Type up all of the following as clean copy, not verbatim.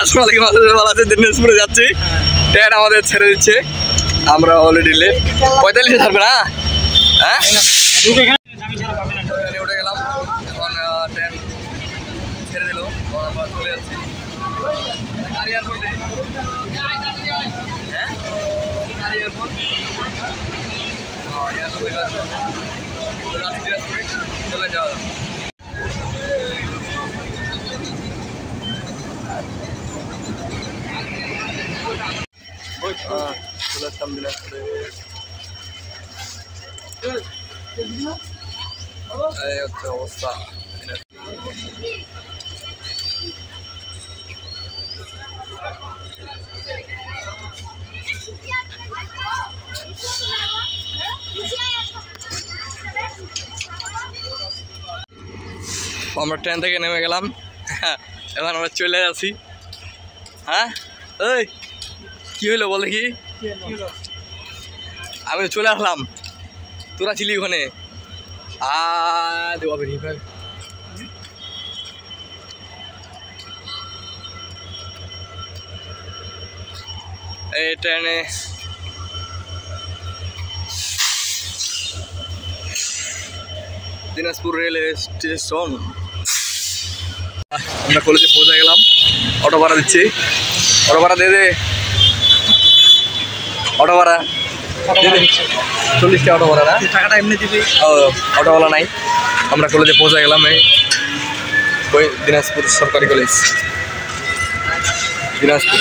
দিনাজপুরে যাচ্ছি, ট্রেন আমাদের ছেড়ে দিচ্ছে, আমরা অলরেডি লেট। 45-এ ছাড়বে না? হ্যাঁ, উঠে গেলাম, এখন ট্রেন ছেড়ে দিল, আমরা চলে যাচ্ছি। চলে যাওয়া চলে আসলাম দিনাজপুরে। এই হচ্ছে অবস্থা। আমরা ট্রেন থেকে নেমে গেলাম, এখন আমরা চলে যাচ্ছি। হ্যাঁ, ওই কি হইলো বলে কি, আমি চলে আসলাম, তোরা ছিলি ওখানে। এই ট্রেনে দিনাজপুর রেলওয়ে স্টেশন, আমরা কলেজে পৌঁছে গেলাম। অটো ভাড়া দিচ্ছি, অটো ভাড়া দে দে, অটো ভাড়া 40 টাকা অটো ভাড়া না, টাকাটা এমনি দিবি। অটোওয়ালা নাই, আমরা কলেজে পৌঁছে গেলাম। এই দিনাজপুর সরকারি কলেজ, দিনাজপুর।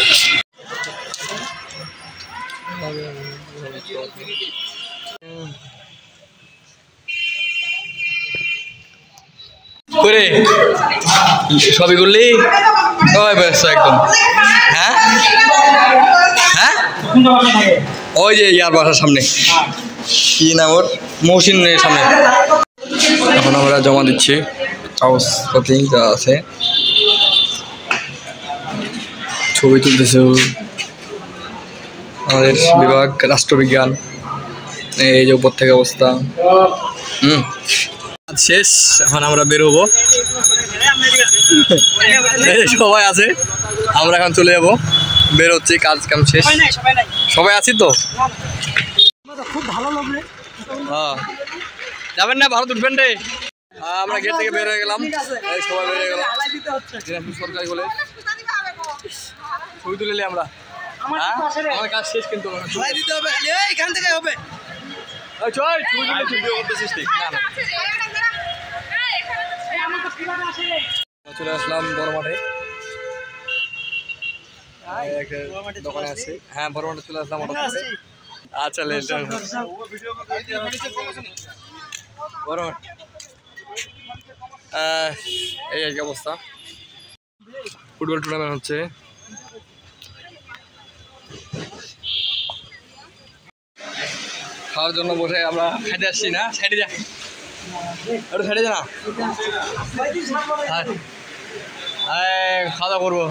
করে সবই করলি ব্যস্ত একদম। হ্যাঁ হ্যাঁ, ওই যে ইয়ার বাসার সামনে, কি নাম ওর, মহসিনের সামনে। এখন আমরা জমা দিচ্ছি কাগজপত্র যা আছে, ছবি তুলতেছে আমাদের বিভাগ রাষ্ট্রবিজ্ঞান। এই যে উপর থেকে অবস্থা। শেষ, এখন আমরা বের হবো, সবাই আছে, আমরা এখন চলে যাবো, বের হচ্ছে, কাজ কাম শেষ, সবাই আছি তো। খুব ভালো লাগবে, যাবেন না, ভারত উঠবেন রে। আমরা গেট থেকে বের হয়ে গেলাম, সবাই বের হয়ে গেলাম, দিনাজপুর সরকারি কলেজ। ছবি তুলে আমরা, আমার কাজ শেষ, কিন্তু এখান থেকে হবে। চলে আসলাম বড় মাঠে, দোকানে আছে। হ্যাঁ, বড় মাঠে চলে আসলাম। আচ্ছা, বড় মাঠ, এই আর কি অবস্থা। ফুটবল টুর্নামেন্ট হচ্ছে। খাওয়ার জন্য বসে আমরা খাইতে আসছি না, সাইডে যা, একটু সাইডে যা না, খাওয়া দাওয়া করবো।